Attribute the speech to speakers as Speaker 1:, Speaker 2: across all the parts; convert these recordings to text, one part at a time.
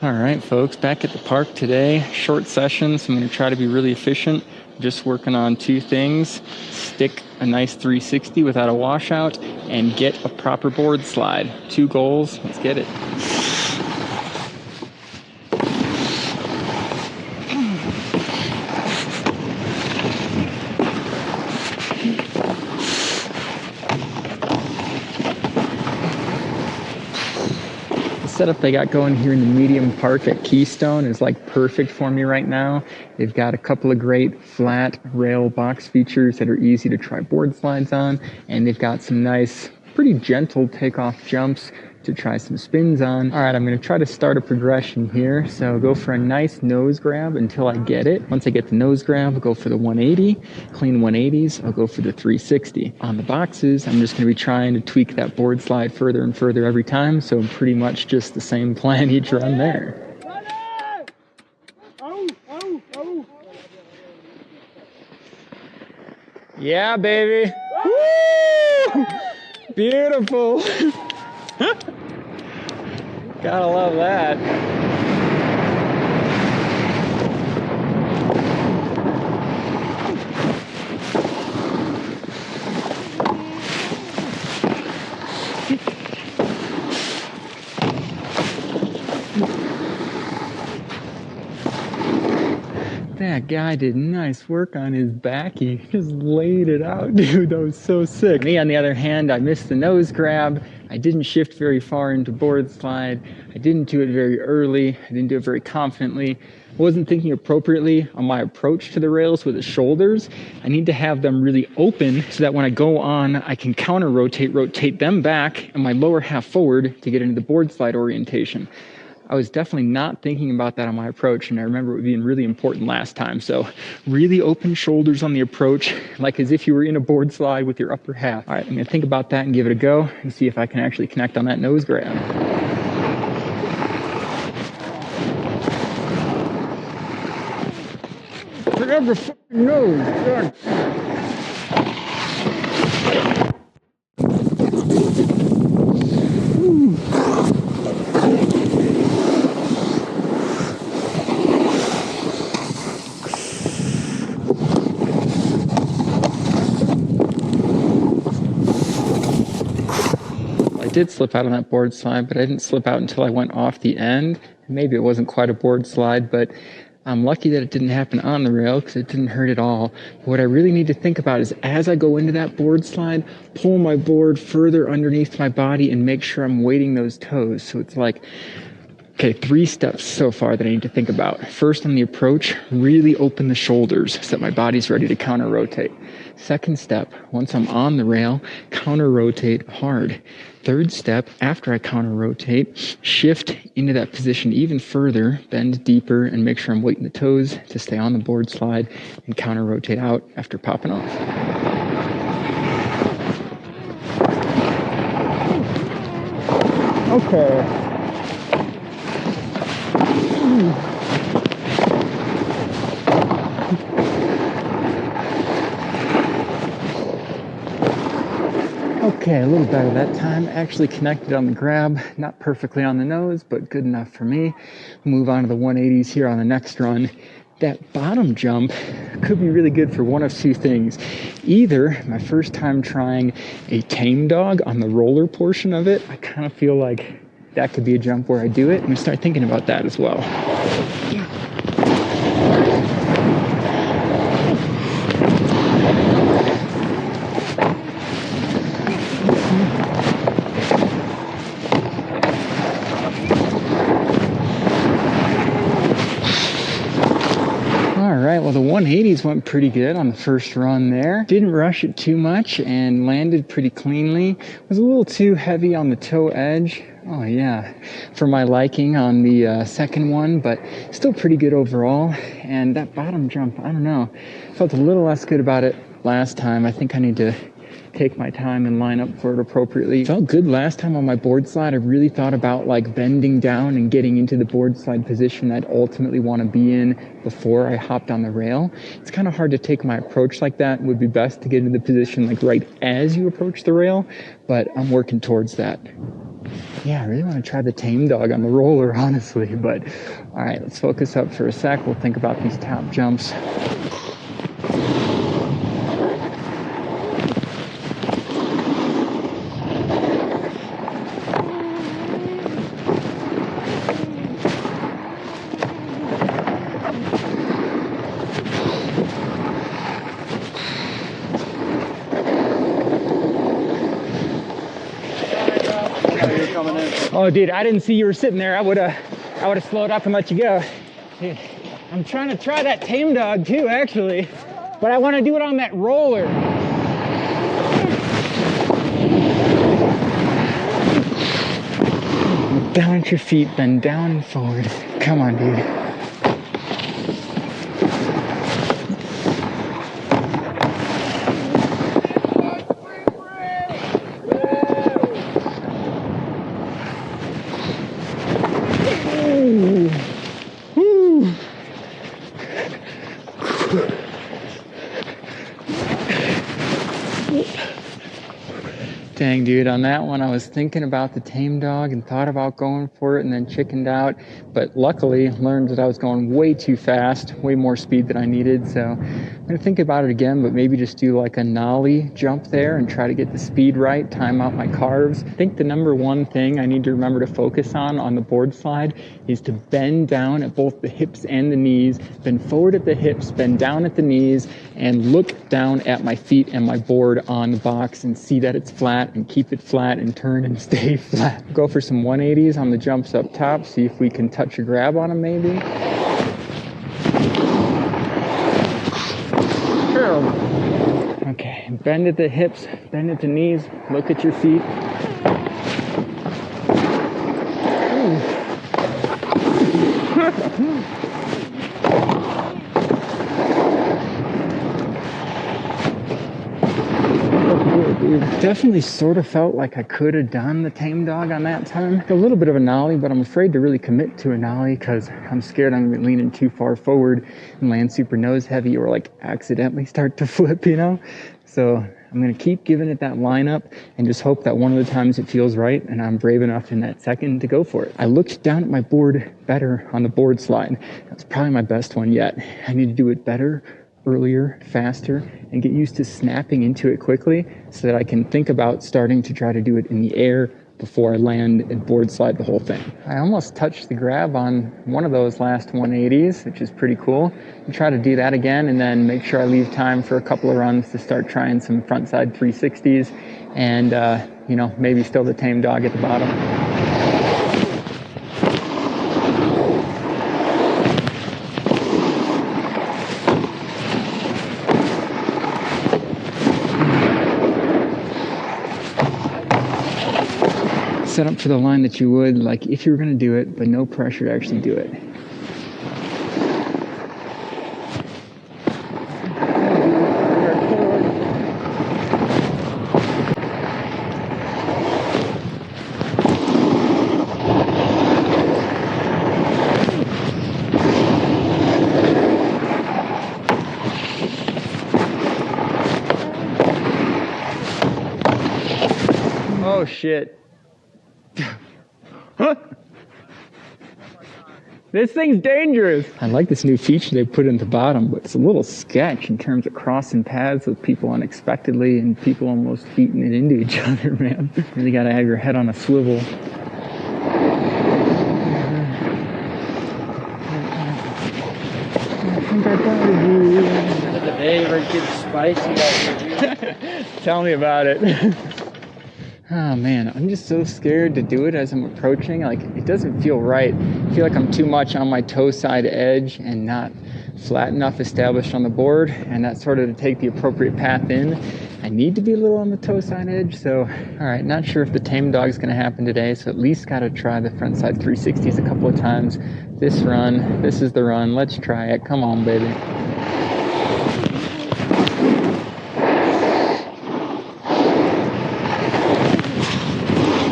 Speaker 1: All right, folks, back at the park today. Short session, so I'm going to try to be really efficient. Just working on two things: stick a nice 360 without a washout and get a proper board slide. Two goals. Let's get it. Setup they got going here in the medium park at Keystone is like perfect for me right now. They've got a couple of great flat rail box features that are easy to try board slides on, and they've got some nice, pretty gentle takeoff jumps to try some spins on. All right, I'm gonna try to start a progression here. So go for a nice nose grab until I get it. Once I get the nose grab, I'll go for the 180, clean 180s, I'll go for the 360. On the boxes, I'm just gonna be trying to tweak that board slide further and further every time. So pretty much just the same plan each run there. Yeah, baby. Woo! Beautiful. Gotta love that. That guy did nice work on his back. He just laid it out, dude. That was so sick. Me, on the other hand, I missed the nose grab. I didn't shift very far into board slide. I didn't do it very early. I didn't do it very confidently. I wasn't thinking appropriately on my approach to the rails with the shoulders. I need to have them really open so that when I go on, I can counter rotate them back and my lower half forward to get into the board slide orientation. I was definitely not thinking about that on my approach, and I remember it being really important last time. So really open shoulders on the approach, like as if you were in a board slide with your upper half. All right, I'm gonna think about that and give it a go and see if I can actually connect on that nose grab. Forget the fucking nose. I did slip out on that board slide, but I didn't slip out until I went off the end. Maybe it wasn't quite a board slide, but I'm lucky that it didn't happen on the rail because it didn't hurt at all. But what I really need to think about is as I go into that board slide, pull my board further underneath my body and make sure I'm weighting those toes. So it's like, okay, 3 steps so far that I need to think about. First, on the approach, really open the shoulders so that my body's ready to counter rotate. Second step, once I'm on the rail, counter rotate hard. Third step, after I counter rotate, shift into that position even further, bend deeper, and make sure I'm weighting the toes to stay on the board slide and counter rotate out after popping off. Okay. Okay, a little better that time. Actually connected on the grab, not perfectly on the nose, but good enough for me. Move on to the 180s here on the next run. That bottom jump could be really good for one of two things. Either my first time trying a tame dog on the roller portion of it, I kind of feel like that could be a jump where I do it. I'm gonna start thinking about that as well. Well, the 180s went pretty good on the first run there. Didn't rush it too much and landed pretty cleanly. Was a little too heavy on the toe edge. Oh yeah, for my liking on the second one, but still pretty good overall. And that bottom jump, I don't know, felt a little less good about it last time. I think I need to take my time and line up for it appropriately. Felt good last time on my board slide. I really thought about like bending down and getting into the board slide position I'd ultimately want to be in before I hopped on the rail. It's kind of hard to take my approach like that. It would be best to get into the position like right as you approach the rail, but I'm working towards that. Yeah, I really want to try the tame dog on the roller, honestly, but all right, let's focus up for a sec. We'll think about these top jumps. Oh, dude, I didn't see you were sitting there. I would have slowed up and let you go. Dude, I'm trying to try that tame dog too, actually, but I want to do it on that roller. Balance your feet, bend down and forward. Come on, dude. Dang, dude, on that one, I was thinking about the tame dog and thought about going for it and then chickened out. But luckily, learned that I was going way too fast, way more speed than I needed. So I'm going to think about it again, but maybe just do like a nollie jump there and try to get the speed right, time out my carves. I think the number one thing I need to remember to focus on the board slide is to bend down at both the hips and the knees, bend forward at the hips, bend down at the knees, and look down at my feet and my board on the box and see that it's flat and keep it flat and turn and stay flat. Go for some 180s on the jumps up top, see if we can touch a grab on them maybe. Okay, bend at the hips, bend at the knees, look at your feet. It definitely sort of felt like I could have done the tame dog on that time. A little bit of a nollie, but I'm afraid to really commit to a nollie because I'm scared I'm going to be leaning too far forward and land super nose heavy or like accidentally start to flip, you know? So I'm going to keep giving it that lineup and just hope that one of the times it feels right and I'm brave enough in that second to go for it. I looked down at my board better on the board slide. That's probably my best one yet. I need to do it better, earlier, faster, and get used to snapping into it quickly so that I can think about starting to try to do it in the air before I land and board slide the whole thing. I almost touched the grab on one of those last 180s, which is pretty cool. I'll try to do that again and then make sure I leave time for a couple of runs to start trying some frontside 360s and, maybe still the tame dog at the bottom. Set up for the line that you would, like if you were going to do it, but no pressure to actually do it. Oh shit. This thing's dangerous. I like this new feature they put in the bottom, but it's a little sketch in terms of crossing paths with people unexpectedly and people almost beating it into each other, man. Really gotta have your head on a swivel. I think I got you.
Speaker 2: The day where it gets spicy out here.
Speaker 1: Tell me about it. Oh man, I'm just so scared to do it as I'm approaching. Like, it doesn't feel right. I feel like I'm too much on my toe side edge and not flat enough established on the board, and that's sort of to take the appropriate path in. I need to be a little on the toe side edge, so all right, not sure if the tame dog's gonna happen today, so at least gotta try the front side 360s a couple of times. This run, this is the run, let's try it. Come on, baby.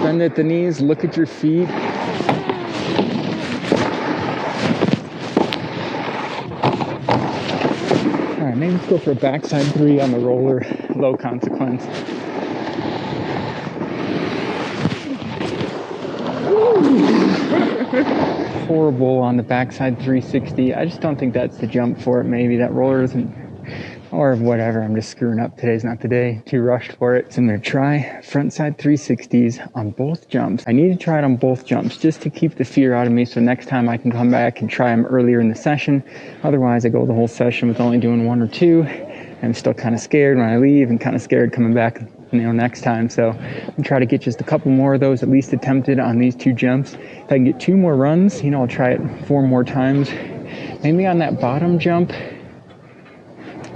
Speaker 1: Bend at the knees, look at your feet. All right, maybe let's go for a backside 3 on the roller, low consequence. horrible on the backside 360. I just don't think that's the jump for it. Maybe that roller isn't, or whatever. I'm just screwing up. Today's not the day. Too rushed for it. So I'm going to try frontside 360s on both jumps. I need to try it on both jumps just to keep the fear out of me, so next time I can come back and try them earlier in the session. Otherwise, I go the whole session with only doing one or two. I'm still kind of scared when I leave and kind of scared coming back, next time. So I'm gonna try to get just a couple more of those at least attempted on these two jumps. If I can get 2 more runs, I'll try it 4 more times. Maybe on that bottom jump,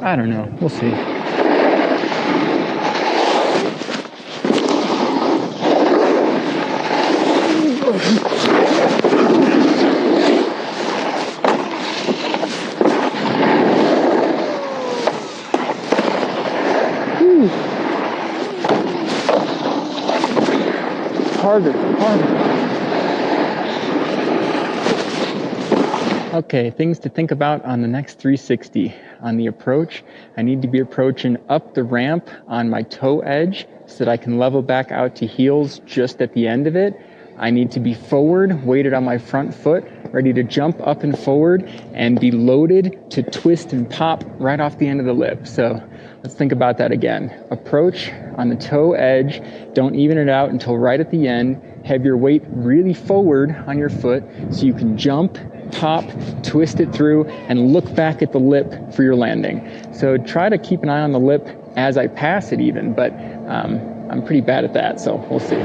Speaker 1: I don't know, we'll see. Harder. Okay, things to think about on the next 360. On the approach, I need to be approaching up the ramp on my toe edge so that I can level back out to heels just at the end of it. I need to be forward, weighted on my front foot, ready to jump up and forward and be loaded to twist and pop right off the end of the lip. So let's think about that again. Approach on the toe edge, don't even it out until right at the end. Have your weight really forward on your foot so you can jump, pop, twist it through, and look back at the lip for your landing. So try to keep an eye on the lip as I pass it even, but I'm pretty bad at that, so we'll see.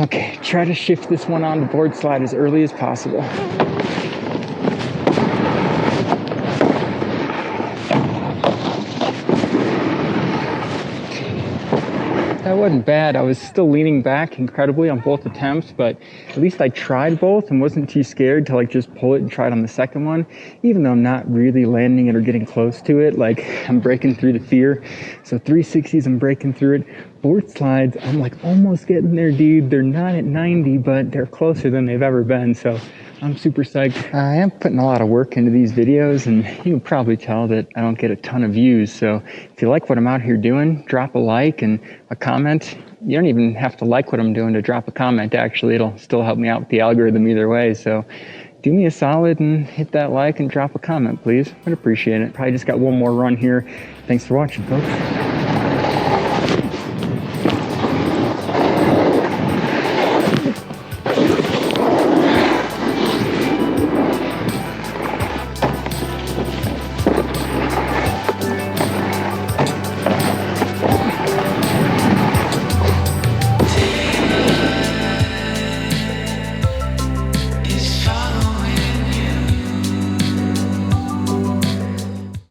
Speaker 1: Okay, try to shift this one on the board slide as early as possible. That wasn't bad. I was still leaning back incredibly on both attempts, but at least I tried both and wasn't too scared to just pull it and try it on the second one, even though I'm not really landing it or getting close to it. I'm breaking through the fear. So 360s, I'm breaking through it. Board slides, I'm almost getting there, dude. They're not at 90, but they're closer than they've ever been. So I'm super psyched. I am putting a lot of work into these videos, and you can probably tell that I don't get a ton of views. So if you like what I'm out here doing, drop a like and a comment. You don't even have to like what I'm doing to drop a comment, actually. It'll still help me out with the algorithm either way. So do me a solid and hit that like and drop a comment, please. I'd appreciate it. Probably just got one more run here. Thanks for watching, folks.